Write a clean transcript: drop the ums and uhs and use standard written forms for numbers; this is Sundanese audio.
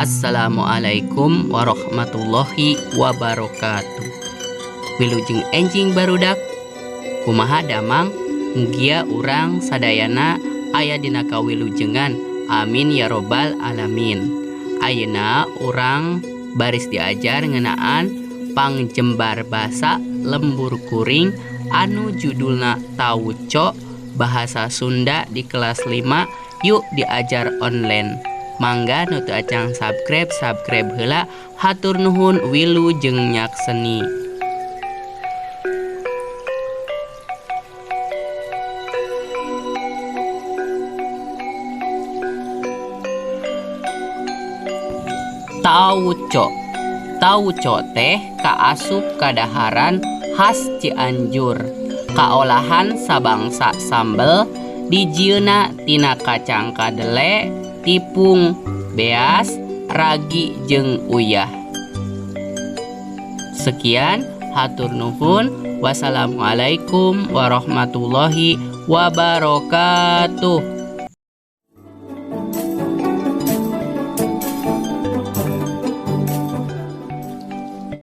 Assalamualaikum warahmatullahi wabarakatuh. Wilujeng enjing barudak, kumaha damang mugia urang sadayana aya dina kawilujengan. Amin ya robbal alamin. Ayeuna urang baris diajar ngeunaan pangjembar basa lembur kuring anu judulna Tauco bahasa Sunda di kelas 5. Yuk diajar online. Mangga nu teu acang subscribe heula. Hatur nuhun wilujeng nyakseni. Tauco teh kaasup kadaharan khas Cianjur. Kaolahan sabangsa sambel dijieuna tina kacang kadele, tipung, beas, ragi jeung uyah. Sekian, hatur nuhun. Wassalamualaikum warahmatullahi wabarakatuh.